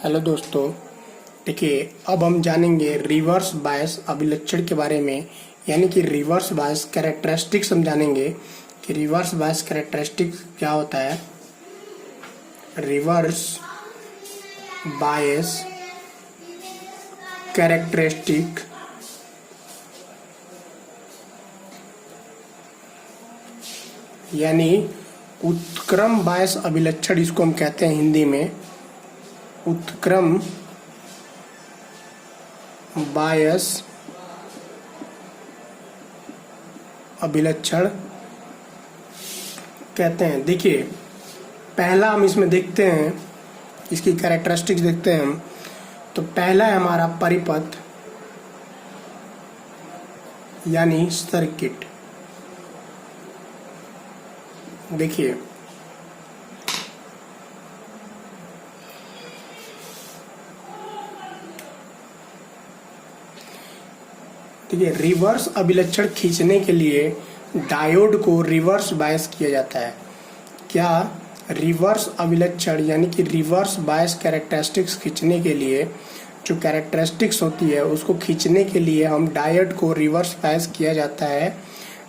Hello दोस्तों, देखिए अब हम जानेंगे रिवर्स बायस अभिलक्षण के बारे में। यानी कि रिवर्स बायस कैरेक्टरिस्टिक्स हम जानेंगे कि रिवर्स बायस कैरेक्टरिस्टिक्स क्या होता है। रिवर्स बायस कैरेक्टरिस्टिक यानी उत्क्रम बायस अभिलक्षण, इसको हम कहते हैं हिंदी में उत्क्रम बायस अभिलक्षण कहते हैं। देखिए पहला हम इसमें देखते हैं, इसकी कैरेक्टरिस्टिक्स देखते हैं हम। तो पहला है हमारा परिपथ यानी सर्किट। देखिए रिवर्स अभिलक्षण खींचने के लिए डायोड को रिवर्स बायस किया जाता है। क्या रिवर्स अभिलक्षण यानी कि रिवर्स बायस कैरेक्टरिस्टिक्स खींचने के लिए जो कैरेक्टरिस्टिक्स होती है उसको खींचने के लिए हम डायोड को रिवर्स बायस किया जाता है।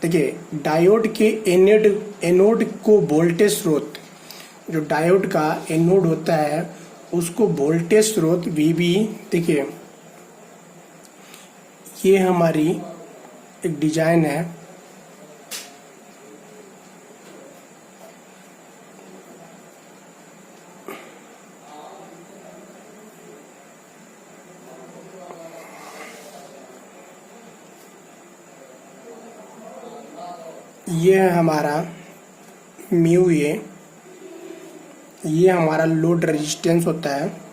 देखिए डायोड के एनोड को वोल्टेज स्रोत, जो डायोड का एनोड होता है उसको वोल्टेज स्रोत VB, देखिए ये हमारी एक डिजाइन है। ये है हमारा म्यू, ये हमारा लोड रेजिस्टेंस होता है।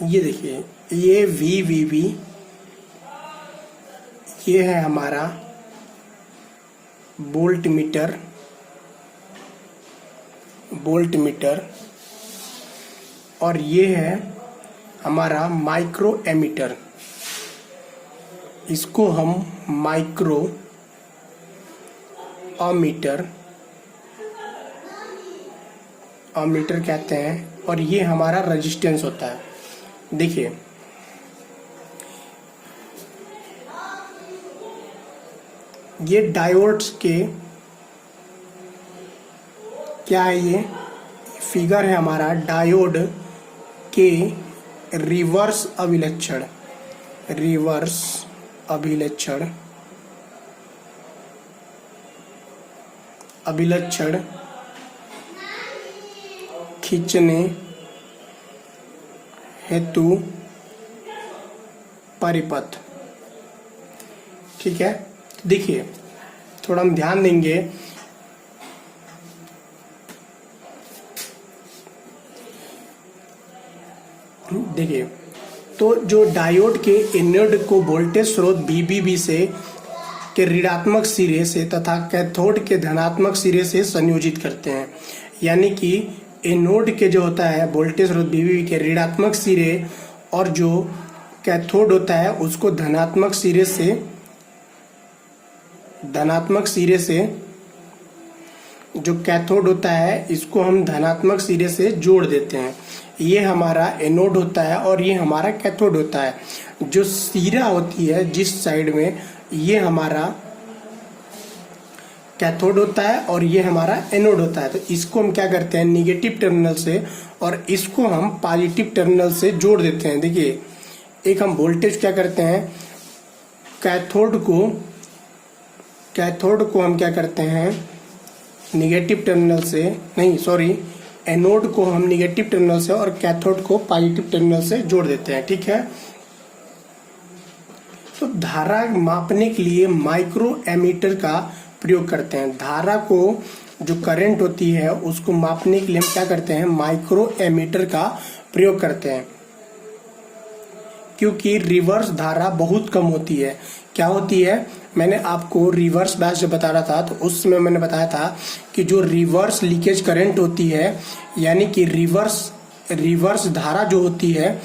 ये देखिए ये VVB, ये है हमारा वोल्ट मीटर और ये है हमारा माइक्रो एमीटर। इसको हम माइक्रो अमीटर कहते हैं और ये हमारा रेजिस्टेंस होता है। देखिए ये डायोड्स के क्या है, ये फिगर है हमारा डायोड के रिवर्स अभिलक्षण खींचने हेतु परिपथ। ठीक है, देखिए थोड़ा हम ध्यान देंगे। देखिए तो जो डायोड के एनोड को वोल्टेज स्रोत VBB से के ऋणात्मक सिरे से तथा कैथोड के धनात्मक सिरे से संयोजित करते हैं। यानी कि एनोड के जो होता है वोल्टेज स्रोत VBB के ऋणात्मक सिरे और जो कैथोड होता है उसको धनात्मक सिरे से जो कैथोड होता है इसको हम धनात्मक सिरे से जोड़ देते हैं। ये हमारा एनोड होता है और ये हमारा कैथोड होता है। जो सिरा होती है जिस साइड में, ये हमारा कैथोड होता है और ये हमारा एनोड होता है। तो इसको हम क्या करते हैं, निगेटिव टर्मिनल से और इसको हम पॉजिटिव टर्मिनल से जोड़ देते हैं। देखिए एक हम वोल्टेज क्या करते हैं, कैथोड को हम क्या करते हैं निगेटिव टर्मिनल से, नहीं सॉरी, एनोड को हम निगेटिव टर्मिनल से और कैथोड को पॉजिटिव टर्मिनल से जोड़ देते हैं। ठीक है, तो धारा मापने के लिए माइक्रो एमीटर का प्रयोग करते हैं। धारा को जो करंट होती है उसको मापने के लिए हम क्या करते हैं, माइक्रो एमीटर का प्रयोग करते हैं। क्योंकि रिवर्स धारा बहुत कम होती है। क्या होती है, मैंने आपको रिवर्स बायस जब बता रहा था तो उस समय मैंने बताया था कि जो रिवर्स लीकेज करंट होती है, यानी कि रिवर्स धारा जो होती है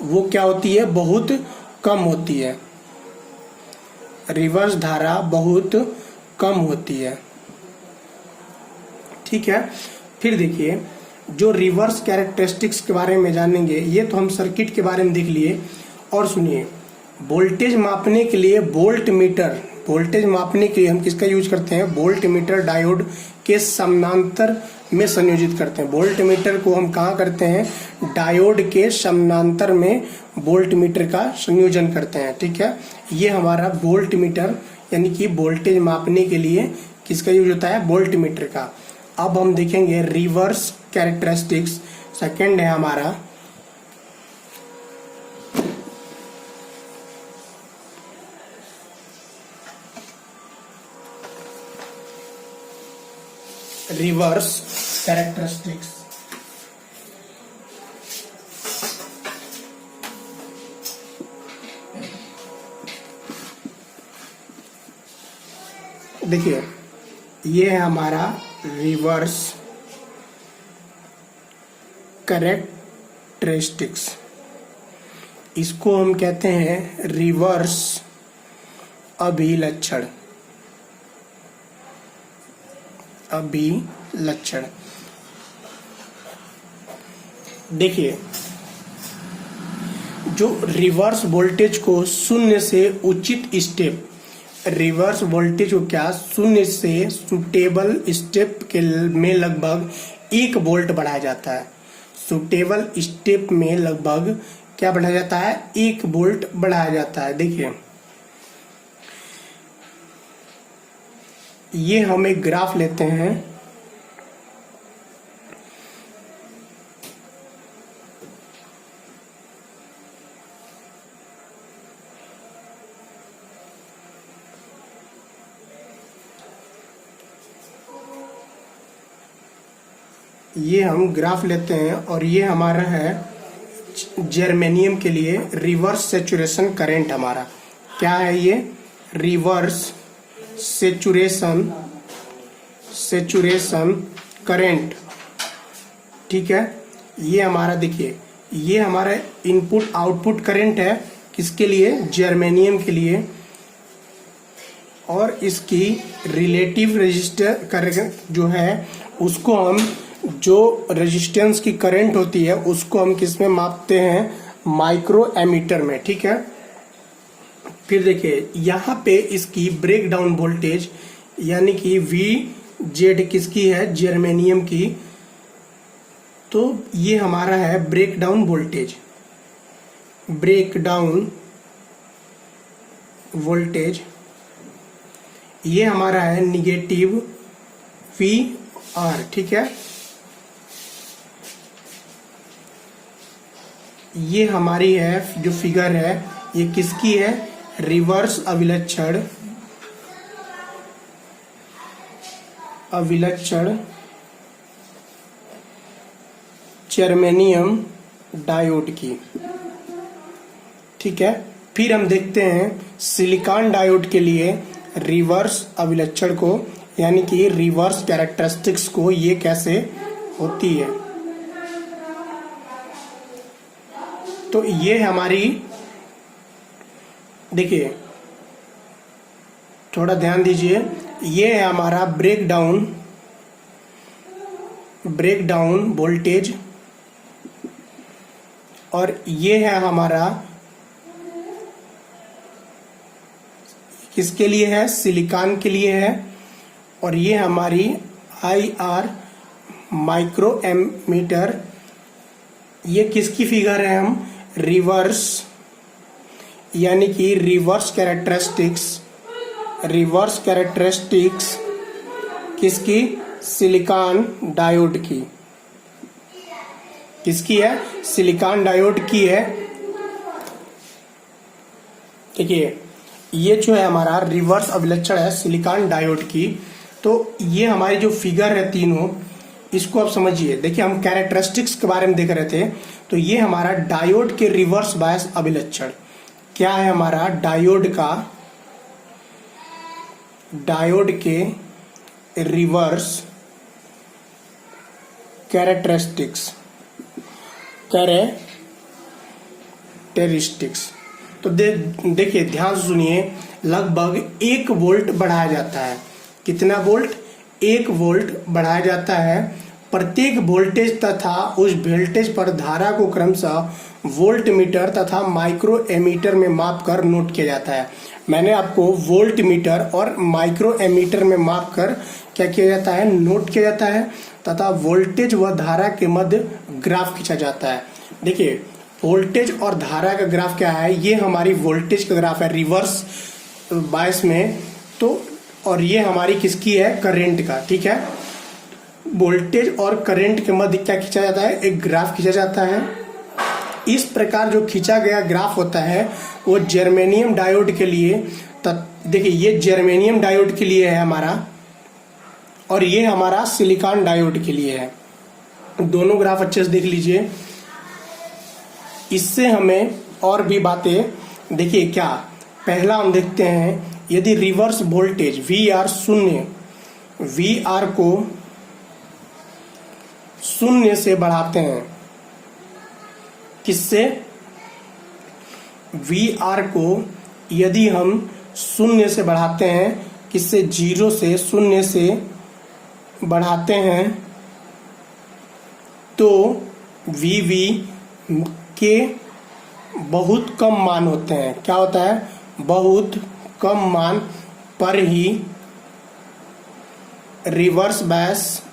वो क्या होती है, बहुत कम होती है। रिवर्स धारा बहुत कम होती है। ठीक है। फिर देखिए, जो रिवर्स कैरेक्टरिस्टिक्स के बारे में जानेंगे, ये तो हम सर्किट के बारे में देख लिए। और सुनिए, वोल्टेज मापने के लिए वोल्ट मीटर, वोल्टेज मापने के लिए हम किसका यूज करते हैं? वोल्ट मीटर डायोड के समानांतर में संयोजित करते हैं। वोल्ट मीटर को हम कहाँ करते हैं? डायोड के समानांतर में वोल्ट मीटर का संयोजन करते हैं, ठीक है। ये हमारा वोल्ट मीटर, यानी कि वोल्टेज मापने के लिए किसका यूज होता है? वोल्ट मीटर का। अब हम देखेंगे रिवर्स कैरेक्टरिस्टिक्स, सेकंड है हमारा रिवर्स कैरेक्टरिस्टिक्स। देखिए, ये है हमारा रिवर्स कैरेक्टरिस्टिक्स। इसको हम कहते हैं रिवर्स अभिलक्षण। अभिलक्षण देखिए, जो रिवर्स वोल्टेज को शून्य से उचित स्टेप, रिवर्स वोल्टेज को क्या शून्य से सुटेबल स्टेप के में लगभग 1 वोल्ट बढ़ाया जाता है। सुटेबल स्टेप में लगभग क्या बढ़ाया जाता है? 1 वोल्ट बढ़ाया जाता है। देखिए, ये हम एक ग्राफ लेते हैं। ये हम ग्राफ लेते हैं और ये हमारा है जर्मेनियम के लिए रिवर्स सैचुरेशन करंट। हमारा क्या है? ये रिवर्स सैचुरेशन करंट, ठीक है। ये हमारा देखिए, ये हमारा इनपुट आउटपुट करंट है, किसके लिए? जर्मेनियम के लिए। और इसकी रिलेटिव रेजिस्टर करंट जो है, उसको हम, जो रेजिस्टेंस की करंट होती है उसको हम किस में मापते हैं? माइक्रो एमीटर में, ठीक है। फिर देखिए, यहाँ पे इसकी ब्रेकडाउन वोल्टेज, यानी कि VZ किसकी है? जर्मेनियम की। तो ये हमारा है ब्रेकडाउन वोल्टेज। ब्रेकडाउन वोल्टेज ये हमारा है निगेटिव VR, ठीक है। ये हमारी है जो फिगर है, ये किसकी है? रिवर्स अभिलक्षण जर्मेनियम डायोड की, ठीक है। फिर हम देखते हैं सिलिकॉन डायोड के लिए रिवर्स अभिलक्षण को, यानी कि रिवर्स कैरेक्टरिस्टिक्स को, ये कैसे होती है। तो ये हमारी, देखिए थोड़ा ध्यान दीजिए, ये है हमारा ब्रेकडाउन वोल्टेज, और ये है हमारा किसके लिए है? सिलिकॉन के लिए है। और ये हमारी IR माइक्रो एमीटर, ये किसकी फिगर है? हम रिवर्स, यानी कि रिवर्स कैरेक्टरिस्टिक्स किसकी? सिलिकॉन डायोड की। किसकी है? सिलिकॉन डायोड की है। देखिए, ये जो है हमारा रिवर्स अभिलक्षण है सिलिकॉन डायोड की। तो ये हमारी जो फिगर है तीनों, इसको आप समझिए। देखिए, हम कैरेक्टरिस्टिक्स के बारे में देख रहे थे, तो ये हमारा डायोड के रिवर्स बायस अभिलक्षण क्या है? हमारा डायोड के रिवर्स कैरेक्टरिस्टिक्स। तो देखिए, ध्यान से सुनिए, लगभग 1 वोल्ट बढ़ाया जाता है। कितना वोल्ट? 1 वोल्ट बढ़ाया जाता है। प्रत्येक वोल्टेज तथा उस वोल्टेज पर धारा को क्रमशः वोल्ट मीटर तथा माइक्रो एमीटर में माप कर नोट किया जाता है। मैंने आपको वोल्ट मीटर और माइक्रो एमीटर में माप कर क्या किया जाता है, नोट किया जाता है, तथा वोल्टेज व धारा के मध्य ग्राफ खींचा जाता है। देखिए वोल्टेज और धारा का ग्राफ क्या है, ये हमारी वोल्टेज का ग्राफ है रिवर्स बायस में, तो और ये हमारी किसकी है, करंट का। ठीक है, वोल्टेज और करंट के मध्य क्या खींचा जाता है, एक ग्राफ खींचा जाता है। इस प्रकार जो खींचा गया ग्राफ होता है वो जर्मेनियम डायोड के लिए, देखिए ये जर्मेनियम डायोड के लिए है हमारा, और ये हमारा सिलिकॉन डायोड के लिए है। दोनों ग्राफ अच्छे से देख लीजिए। इससे हमें और भी बातें, देखिए क्या, पहला हम देखते हैं, यदि रिवर्स वोल्टेज VR शून्य, VR को शून्य से बढ़ाते हैं, किससे, VR को यदि हम शून्य से बढ़ाते हैं, किससे, 0 से, शून्य से बढ़ाते हैं, तो VV के बहुत कम मान होते हैं। क्या होता है, बहुत कम मान पर ही रिवर्स बायस,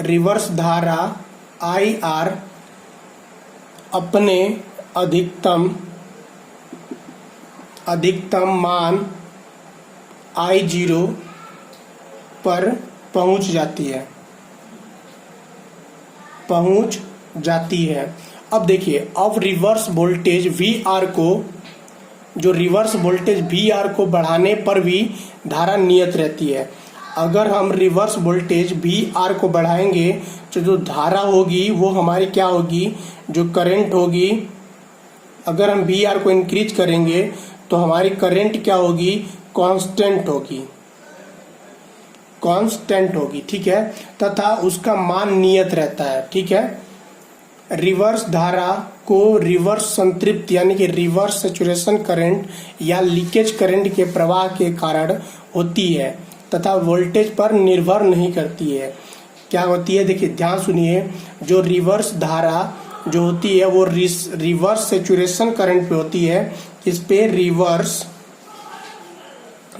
रिवर्स धारा IR अपने अधिकतम मान I0 पर पहुंच जाती है। अब देखिए, अब रिवर्स वोल्टेज VR को, जो रिवर्स वोल्टेज VR को बढ़ाने पर भी धारा नियत रहती है। अगर हम रिवर्स वोल्टेज VR को बढ़ाएंगे तो जो धारा होगी वो हमारी क्या होगी, जो करंट होगी, अगर हम VR को इंक्रीज करेंगे तो हमारी करंट क्या होगी, कांस्टेंट होगी। ठीक है, तथा उसका मान नियत रहता है। ठीक है, रिवर्स धारा को रिवर्स संतृप्त यानी कि रिवर्स सैचुरेशन करंट या लीकेज करंट के प्रवाह के कारण होती है तथा वोल्टेज पर निर्भर नहीं करती है। क्या होती है, देखिए ध्यान सुनिए, जो रिवर्स धारा जो होती है वो रिवर्स सैचुरेशन करंट पे होती है। इस पे रिवर्स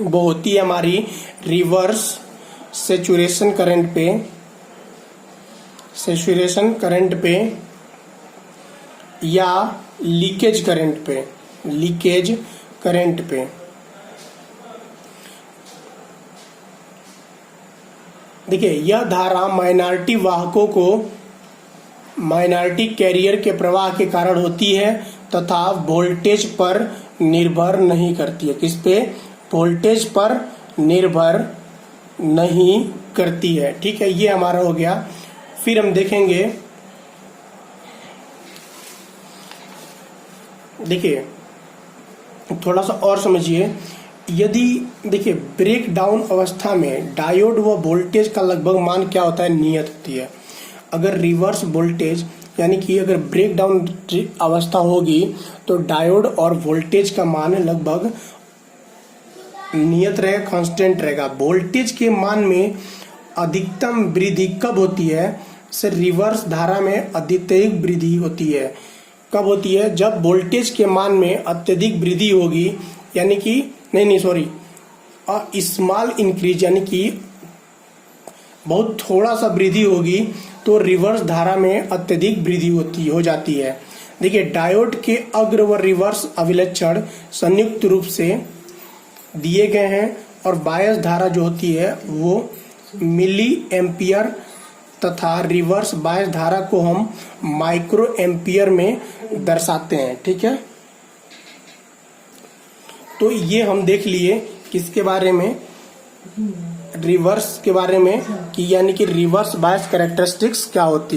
वो होती है हमारी रिवर्स सैचुरेशन करंट पे या लीकेज करंट पे। देखिए यह धारा माइनॉरिटी वाहकों को माइनॉरिटी कैरियर के प्रवाह के कारण होती है तथा वोल्टेज पर निर्भर नहीं करती है। किस पे, वोल्टेज पर निर्भर नहीं करती है। ठीक है, ये हमारा हो गया। फिर हम देखेंगे, देखिए थोड़ा सा और समझिए, यदि देखिए ब्रेक डाउन अवस्था में डायोड व वोल्टेज का लगभग मान क्या होता है, नियत होती है। अगर रिवर्स वोल्टेज यानी कि अगर ब्रेक डाउन अवस्था होगी तो डायोड और वोल्टेज का मान लगभग नियत रहेगा, कांस्टेंट रहेगा। वोल्टेज के मान में अधिकतम वृद्धि कब होती है, से रिवर्स धारा में अत्यधिक वृद्धि होती है। कब होती है, जब वोल्टेज के मान में अत्यधिक वृद्धि होगी, यानी कि स्मॉल इंक्रीज यानी कि बहुत थोड़ा सा वृद्धि होगी तो रिवर्स धारा में अत्यधिक वृद्धि हो जाती है। देखिए डायोड के अग्र व रिवर्स अभिलक्षण संयुक्त रूप से दिए गए हैं और बायस धारा जो होती है वो मिली एम्पियर तथा रिवर्स बायस धारा को हम माइक्रो एम्पियर में दर्शाते हैं। ठीक है, तो ये हम देख लिए किसके बारे में, रिवर्स के बारे में, कि यानी कि रिवर्स बायस कैरेक्टरिस्टिक्स क्या होती है।